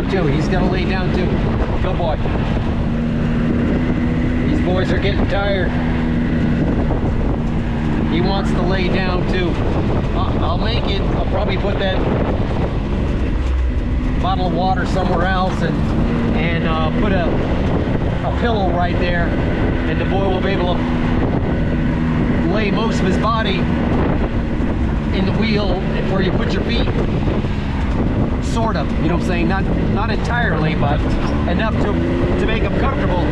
down too. He's gonna lay down too. Good boy. These boys are getting tired. He wants to lay down too. I'll make it. I'll probably put that bottle of water somewhere else and put a pillow right there, and the boy will be able to lay most of his body in the wheel where you put your feet. Sort of, you know what I'm saying? Not entirely, but enough to make him comfortable.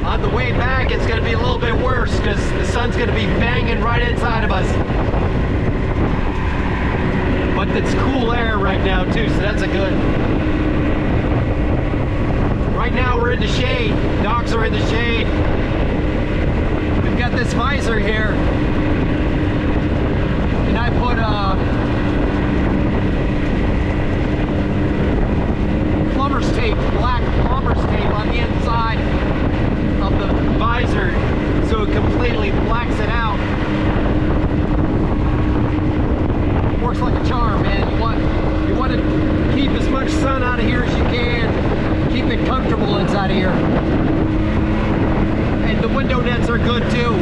On the way back, it's going to be a little bit worse because the sun's going to be banging right inside of us. But it's cool air right now too, so that's a good. Right now we're in the shade. Dogs are in the shade. We've got this visor here, and I put plumber's tape, black plumber's tape on the inside of the visor, so it completely blacks it out. Works like a charm, man. You want to keep as much sun out of here as you can. Keep it comfortable inside of here. And the window nets are good too.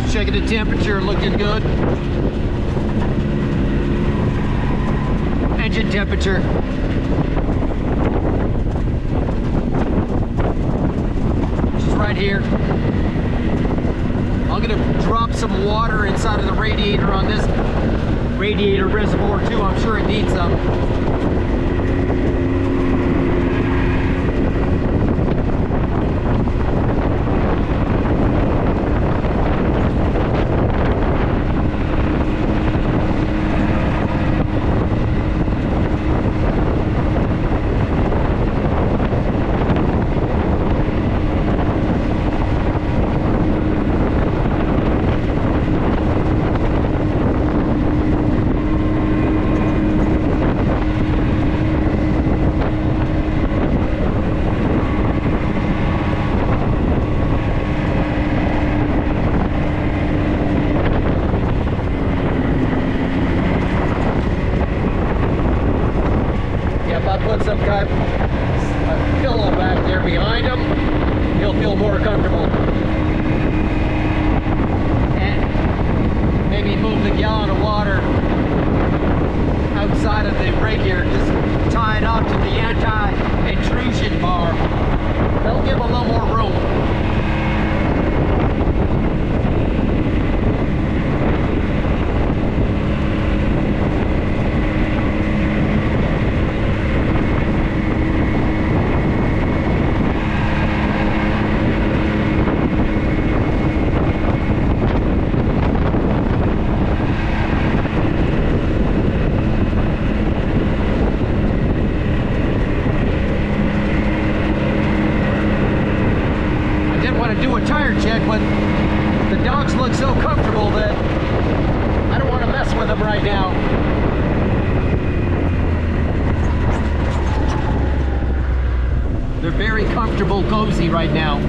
Checking the temperature, looking good. Engine temperature. Just right here. I'm gonna drop some water inside of the radiator on this radiator reservoir too. I'm sure it needs some. Put some kind of a pillow back there behind him, he'll feel more comfortable. And maybe move the gallon of water outside of the rig here, just tie it up to the anti-intrusion bar. That'll give a little more room. Check, but the dogs look so comfortable that I don't want to mess with them right now. They're very comfortable, cozy right now.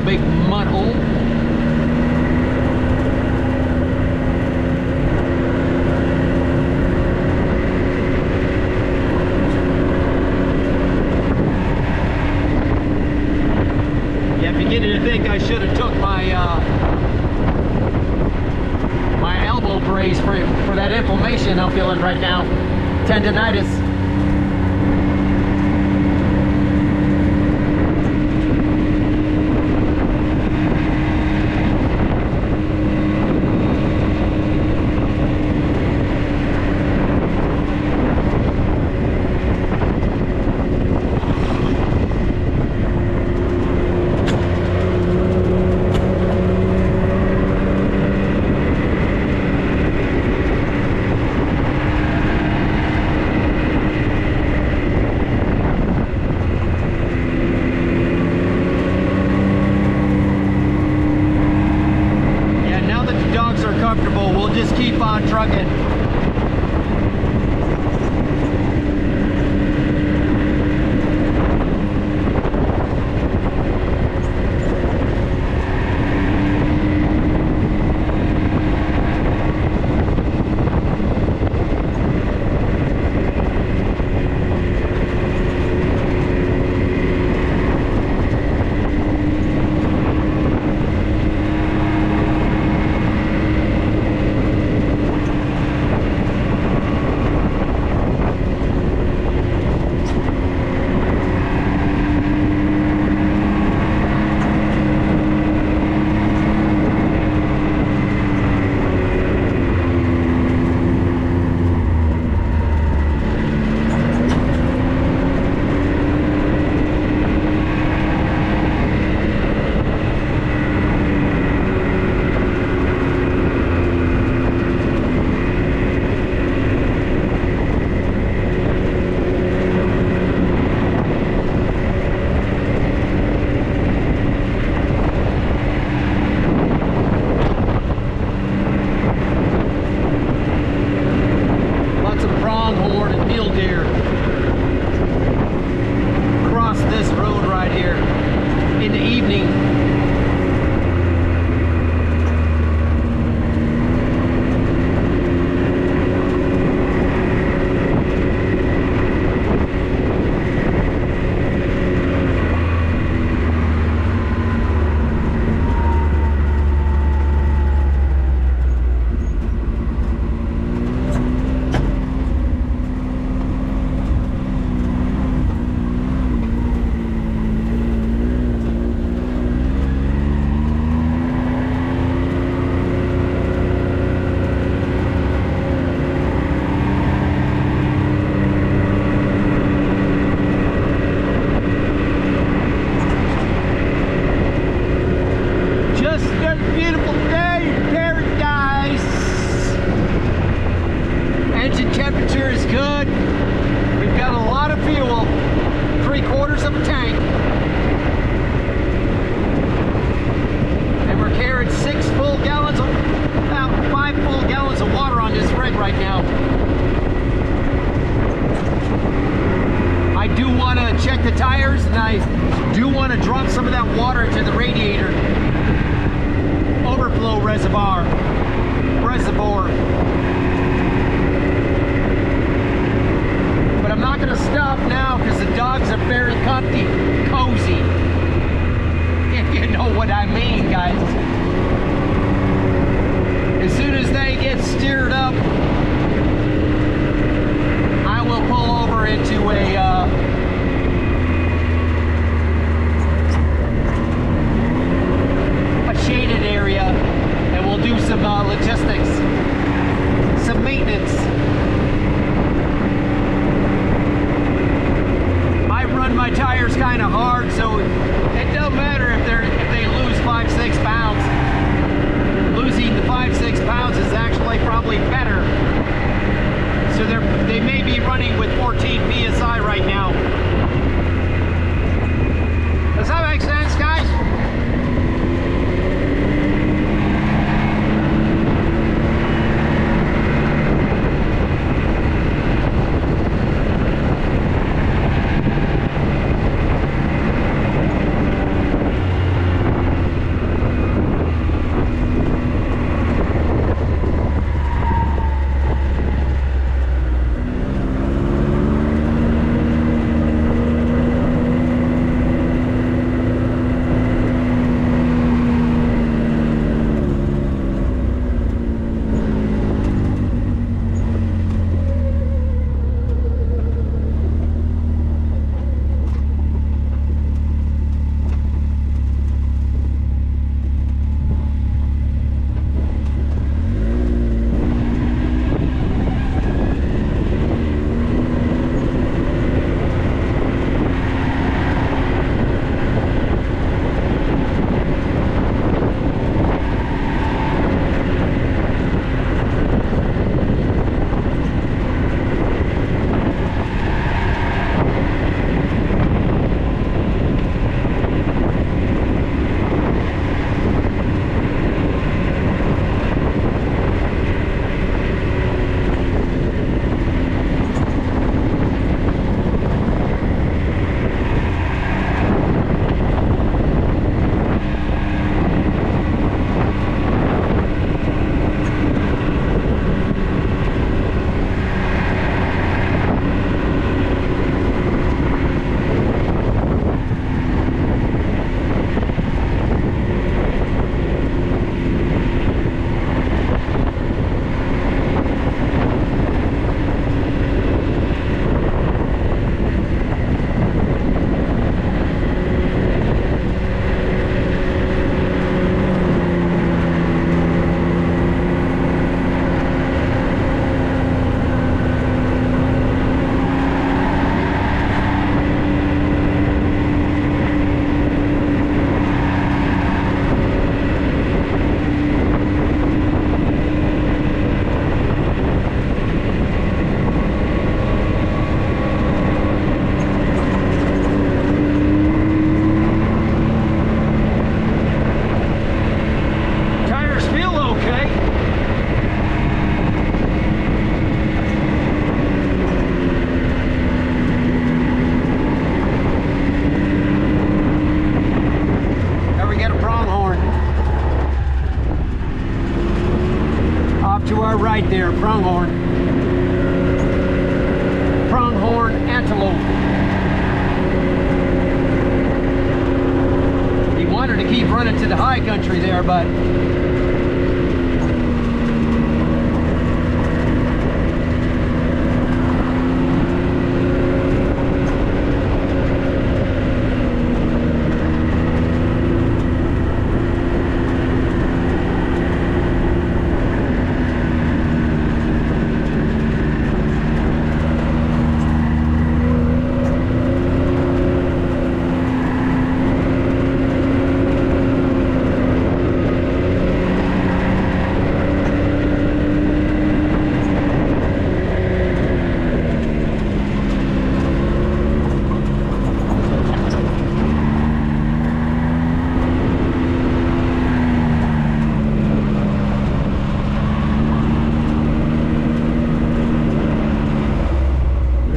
big mud hole. Yeah, beginning to think I should have took my my elbow brace for that inflammation I'm feeling right now, tendonitis. We'll just keep on trucking. Reservoir. But I'm not going to stop now because the dogs are very comfy, cozy. If you know what I mean, guys. As soon as they get steered up, I will pull over into a shaded area, and we'll do some logistics, some maintenance. I run my tires kind of hard, so it doesn't matter if they lose 5-6 pounds. Losing the 5-6 pounds is actually probably better. So they may be running with 14 psi right now. Does that make sense, guys? pronghorn. Pronghorn antelope. He wanted to keep running to the high country there, but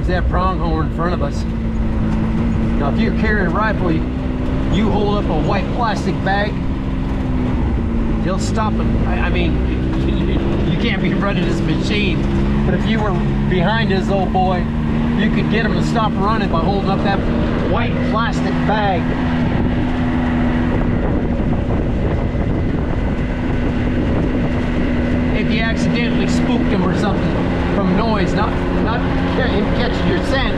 that pronghorn in front of us. Now if you're carrying a rifle, you hold up a white plastic bag, he'll stop it. I mean, you can't be running this machine, but if you were behind this old boy, you could get him to stop running by holding up that white plastic bag. If you accidentally spooked him or something from noise, not him catching your scent,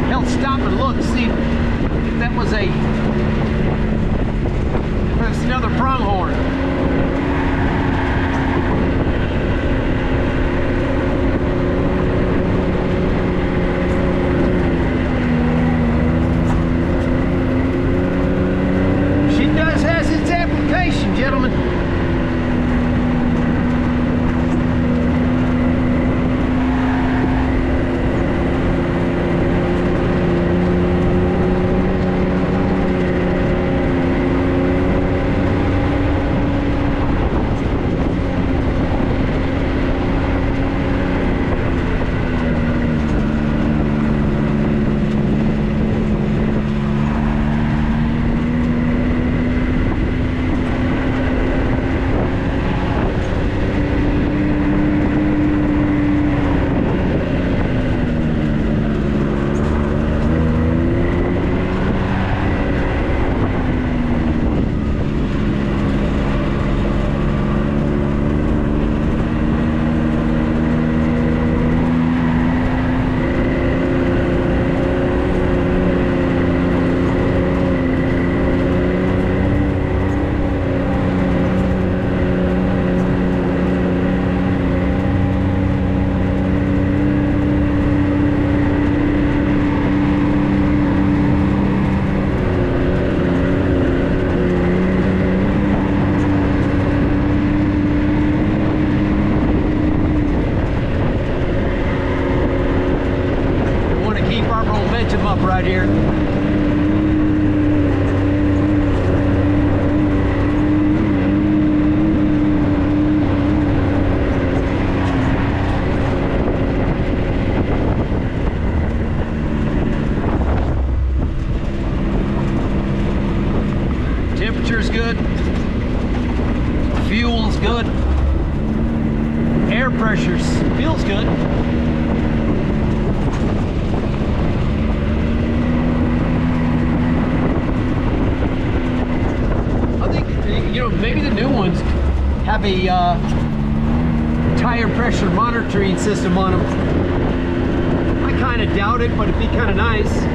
he'll stop and look, see if that was another pronghorn. She does has its application, gentlemen. Up right here. Temperature's good. Fuel's good. Air pressure feels good. You know, maybe the new ones have a tire pressure monitoring system on them. I kind of doubt it, but it'd be kind of nice.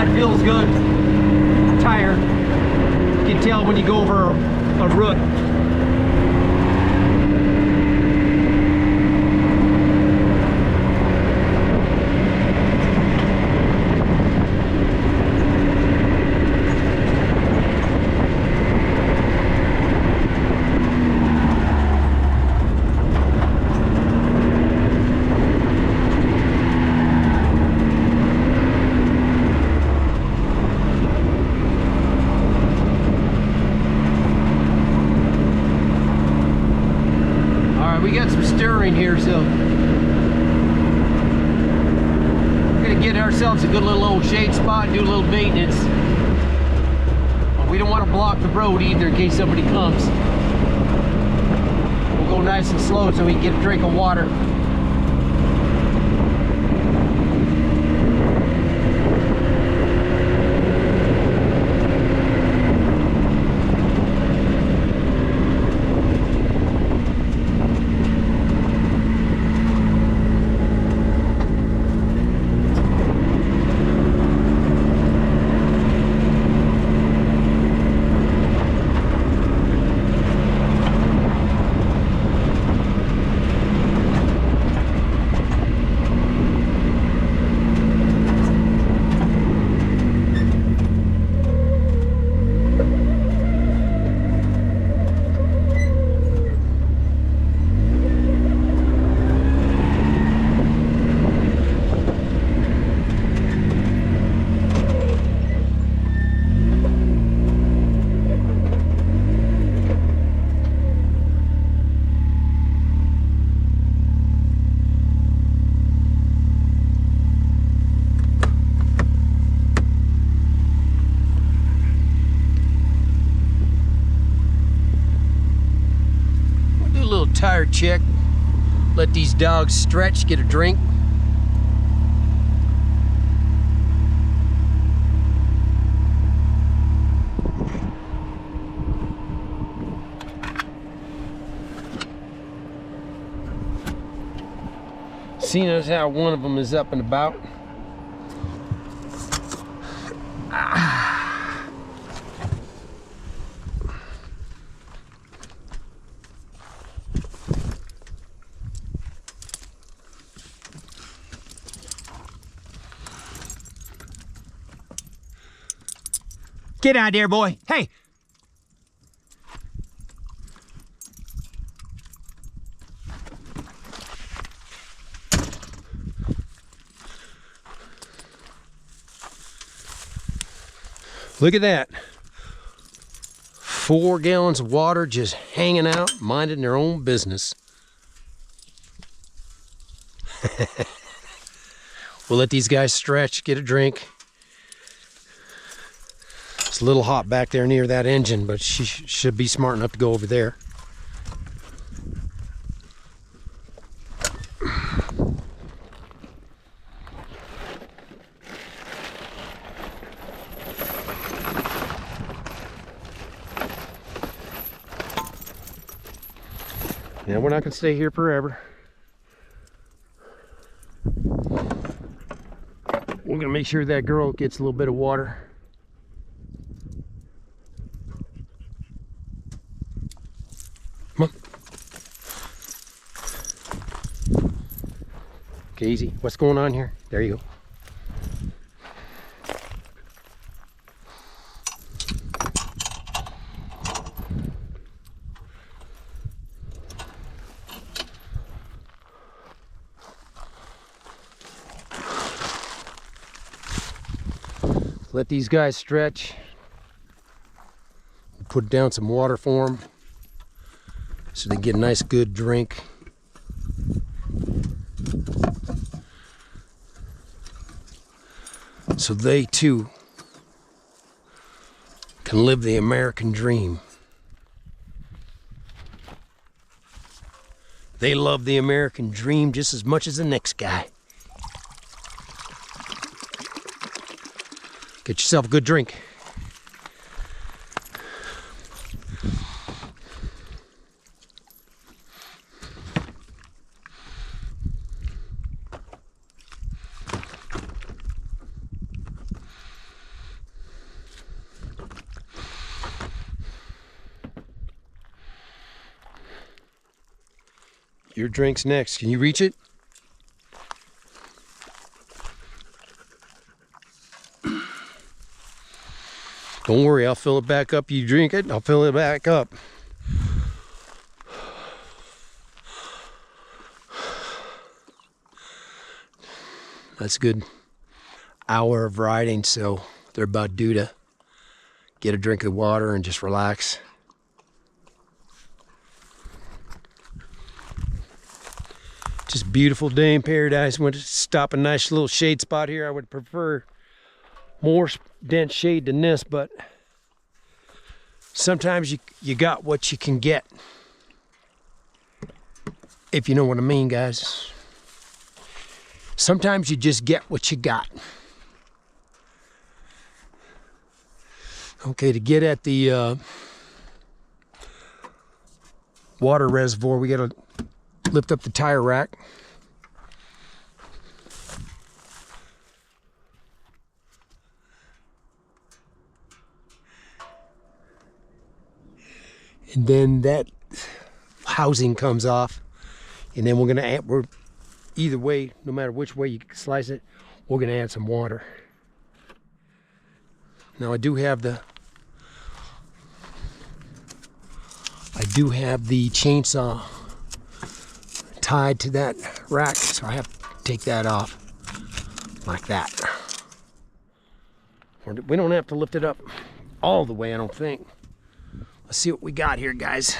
God, it feels good. I'm tired. You can tell when you go over a root. We got some stirring here, so we're gonna get ourselves a good little old shade spot and do a little maintenance. But we don't want to block the road either in case somebody comes. We'll go nice and slow so we can get a drink of water. Tire check, let these dogs stretch, get a drink. Seeing as how one of them is up and about. Get out there, boy. Hey. Look at that. 4 gallons of water just hanging out, minding their own business. We'll let these guys stretch, get a drink. It's a little hot back there near that engine, but she should be smart enough to go over there. Yeah, we're not gonna stay here forever. We're gonna make sure that girl gets a little bit of water. Come on. Okay, easy. What's going on here? There you go. Let these guys stretch. Put down some water for them so they get a nice good drink. So they too can live the American dream. They love the American dream just as much as the next guy. Get yourself a good drink. Your drink's next. Can you reach it? Don't worry, I'll fill it back up. You drink it, I'll fill it back up. That's a good hour of riding, so they're about due to get a drink of water and just relax. Just beautiful day in paradise. Went to stop a nice little shade spot here. I would prefer more dense shade than this, but sometimes you got what you can get, if you know what I mean, guys. Sometimes you just get what you got. Okay, to get at the water reservoir, we gotta lift up the tire rack. And then that housing comes off, and then we're either way, no matter which way you slice it, we're gonna add some water. Now I do have the chainsaw tied to that rack, so I have to take that off like that. We don't have to lift it up all the way, I don't think. Let's see what we got here, guys.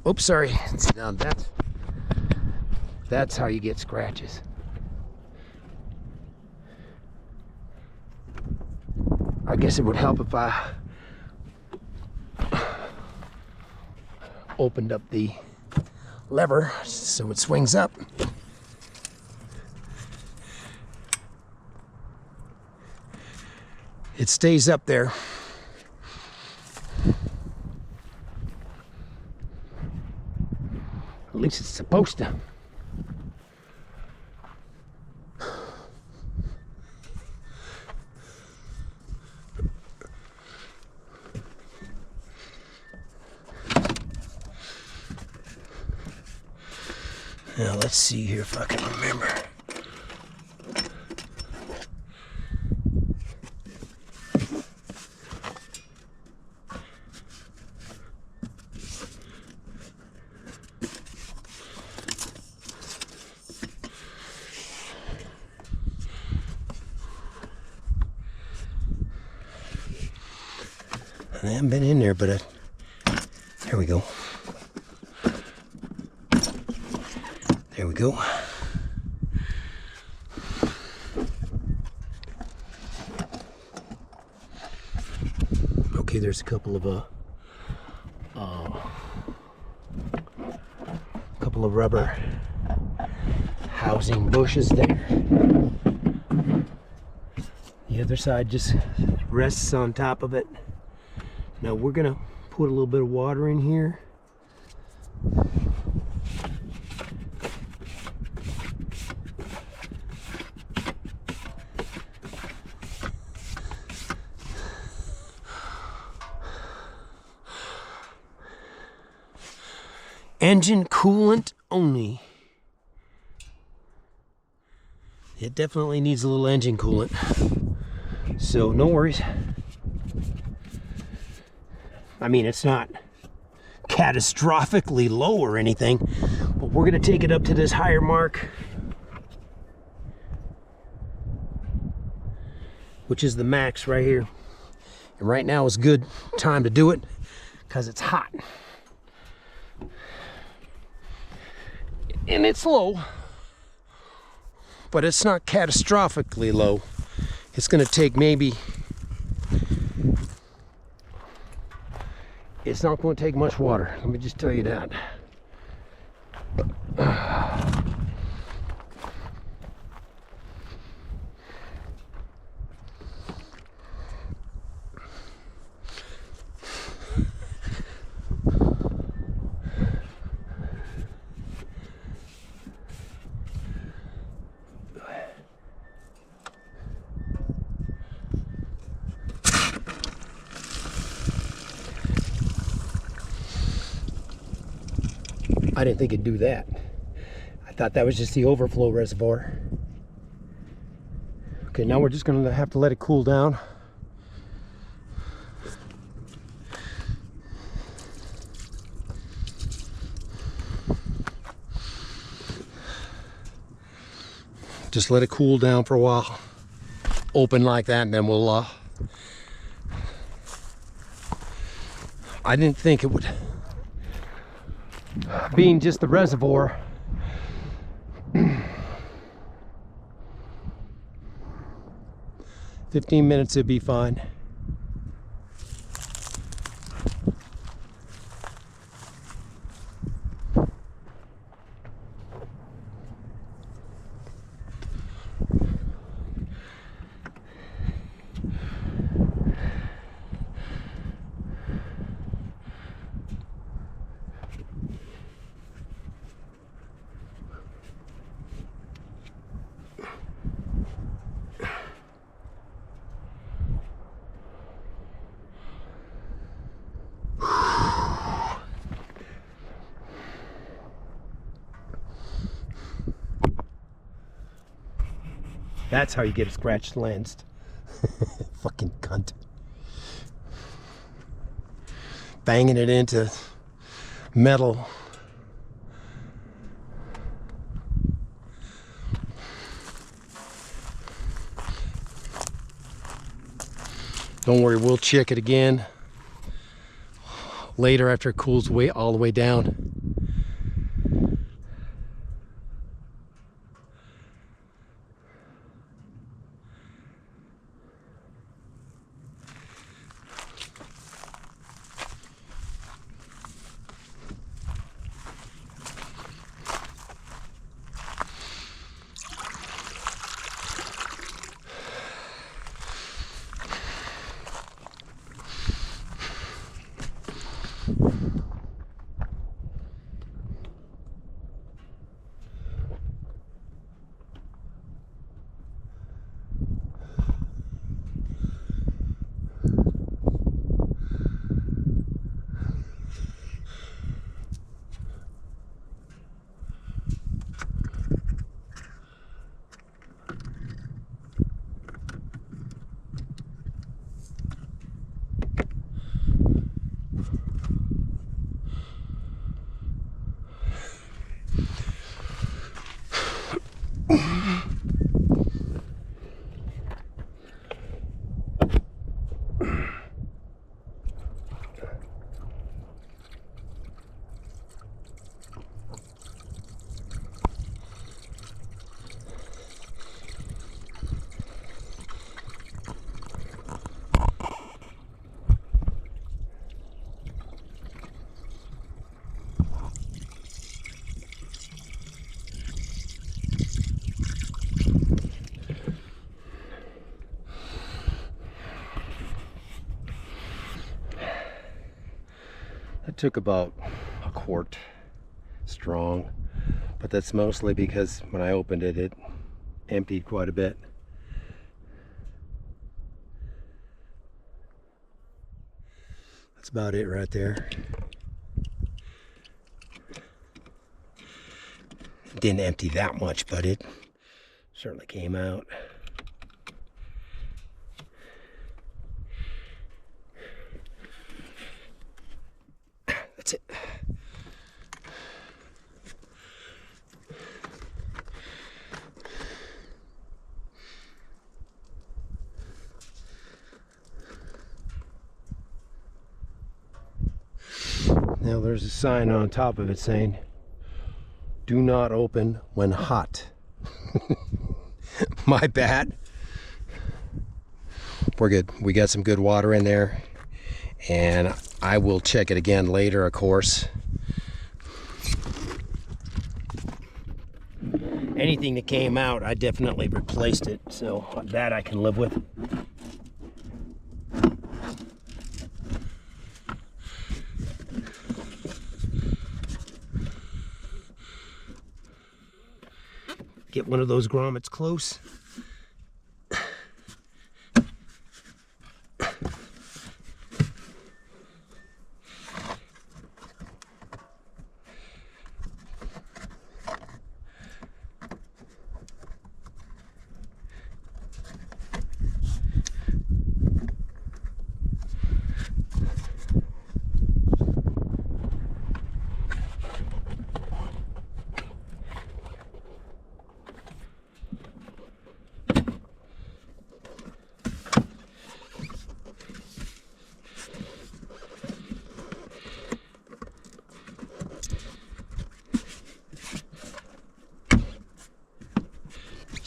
Oops, sorry. Now that's how you get scratches. I guess it would help if I opened up the lever so it swings up. It stays up there. At least it's supposed to. Now let's see here if I can remember. I haven't been in there, but there we go. There we go. Okay, there's a couple of rubber housing bushes there. The other side just rests on top of it. Now we're gonna put a little bit of water in here. Engine coolant only. It definitely needs a little engine coolant. So no worries. I mean, it's not catastrophically low or anything, but we're gonna take it up to this higher mark, which is the max right here. And right now is a good time to do it because it's hot. And it's low, but it's not catastrophically low. It's gonna take maybe, it's not going to take much water. Let me just tell you that. I didn't think it'd do that. I thought that was just the overflow reservoir. Okay, now we're just gonna have to let it cool down. Just let it cool down for a while. Open like that, and then we'll I didn't think it would, being just the reservoir, 15 minutes would be fine. That's how you get a scratched lens. Fucking cunt. Banging it into metal. Don't worry, we'll check it again later after it cools all the way down. It took about a quart strong, but that's mostly because when I opened it, it emptied quite a bit. That's about it right there. It didn't empty that much, but it certainly came out. That's it. Now there's a sign on top of it saying, "Do not open when hot." My bad. We're good. We got some good water in there, and I will check it again later, of course. Anything that came out, I definitely replaced it, so that I can live with. Get one of those grommets close.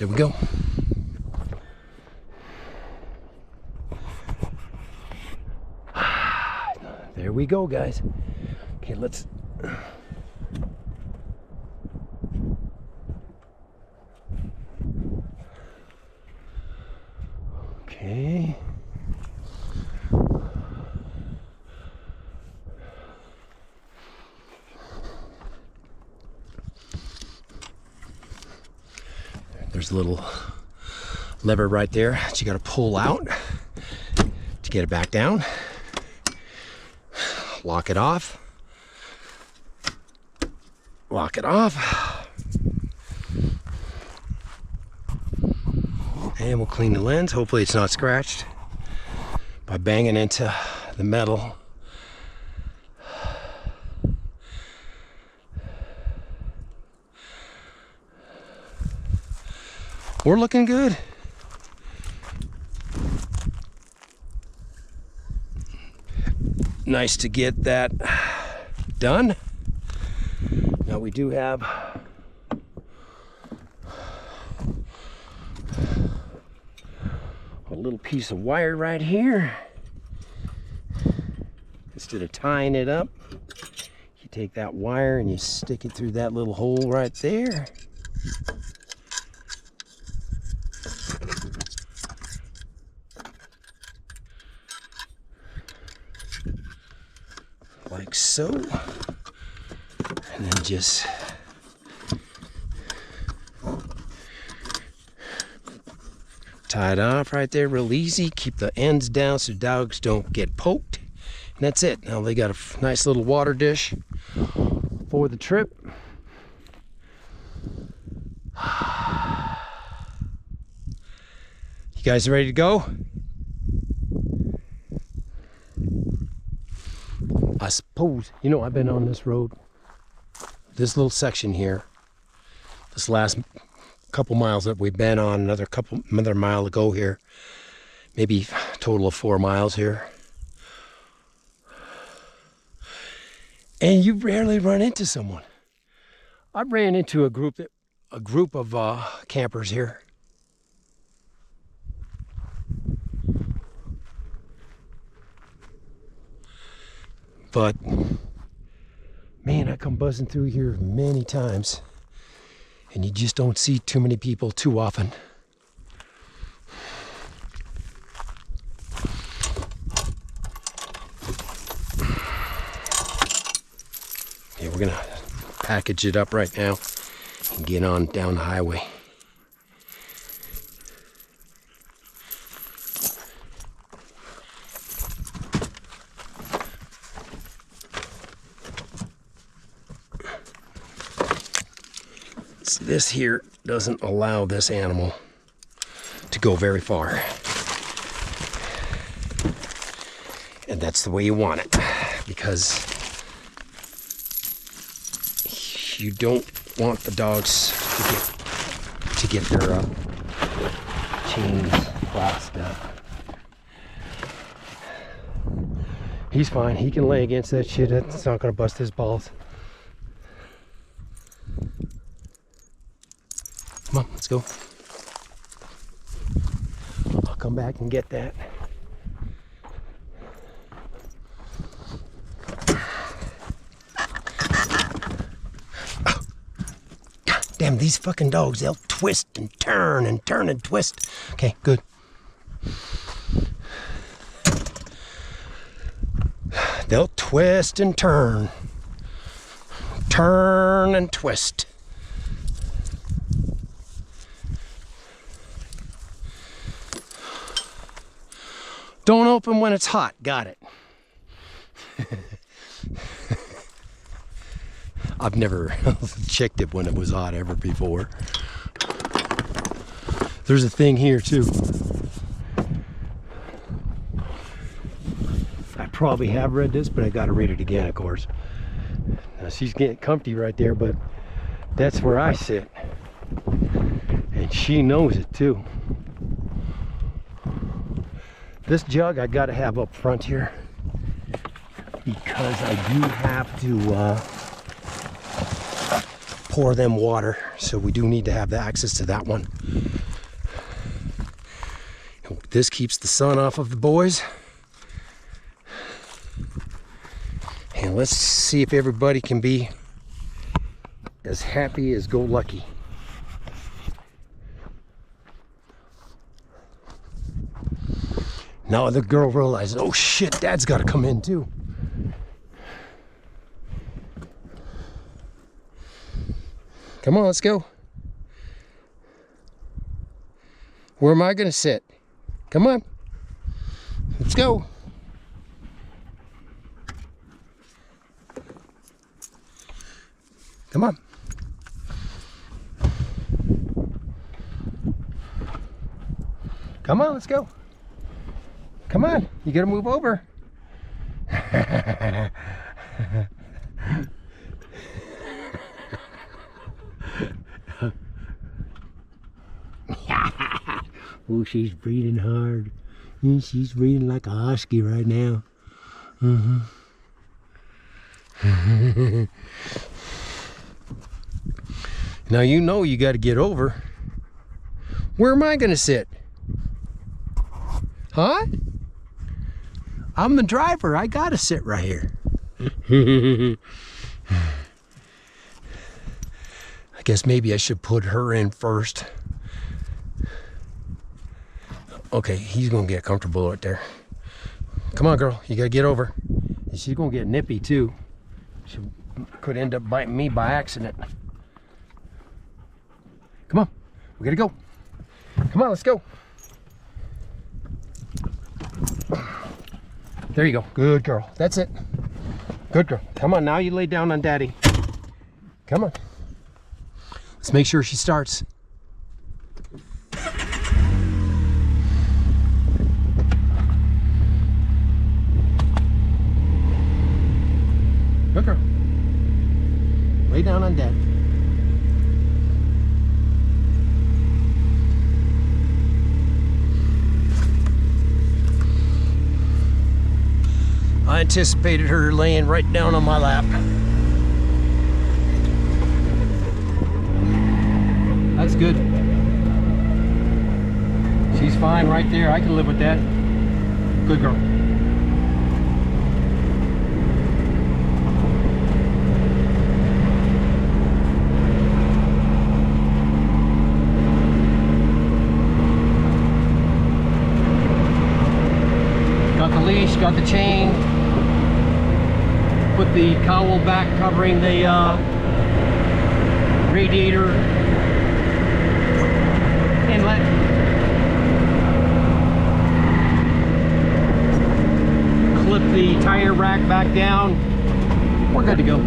There we go. There we go, guys. Okay, let's... Okay. There's a little lever right there that you got to pull out to get it back down. Lock it off. Lock it off. And we'll clean the lens. Hopefully it's not scratched by banging into the metal. We're looking good. Nice to get that done. Now we do have a little piece of wire right here. Instead of tying it up, you take that wire and you stick it through that little hole right there. Like so, and then just tie it off right there real easy. Keep the ends down so dogs don't get poked, and that's it. Now they got a nice little water dish for the trip. You guys ready to go? I suppose, you know, I've been on this road, this little section here, this last couple miles that we've been on, another mile to go here, maybe a total of 4 miles here. And you rarely run into someone. I ran into a group of campers here. But, man, I come buzzing through here many times, and you just don't see too many people too often. Okay, we're gonna package it up right now and get on down the highway. This here doesn't allow this animal to go very far. And that's the way you want it, because you don't want the dogs to get their chains waxed up. He's fine. He can lay against that shit. It's not gonna bust his balls. Come on, let's go. I'll come back and get that. Oh. God damn, these fucking dogs, they'll twist and turn and turn and twist. Okay, good. They'll twist and turn. Turn and twist. Don't open when it's hot. Got it. I've never checked it when it was hot ever before. There's a thing here too. I probably have read this, but I gotta read it again, of course. Now she's getting comfy right there, but that's where I sit. And she knows it too. This jug I gotta have up front here because I do have to pour them water. So we do need to have the access to that one. This keeps the sun off of the boys. And let's see if everybody can be as happy as go lucky. Now the girl realizes, oh shit, Dad's got to come in too. Come on, let's go. Where am I gonna sit? Come on. Let's go. Come on. Come on, let's go. Come on, you gotta move over. Oh, she's breathing hard. She's breathing like a husky right now. Now you know you got to get over. Where am I going to sit? Huh? I'm the driver. I got to sit right here. I guess maybe I should put her in first. Okay, he's going to get comfortable right there. Come on, girl. You got to get over. She's going to get nippy, too. She could end up biting me by accident. Come on. We got to go. Come on, let's go. There you go. Good girl. That's it. Good girl. Come on, now you lay down on Daddy. Come on. Let's make sure she starts. Good girl. Lay down on Dad. I anticipated her laying right down on my lap. That's good. She's fine right there. I can live with that. Good girl. Got the leash, got the chain. Put the cowl back covering the radiator inlet. Clip the tire rack back down. We're good to go.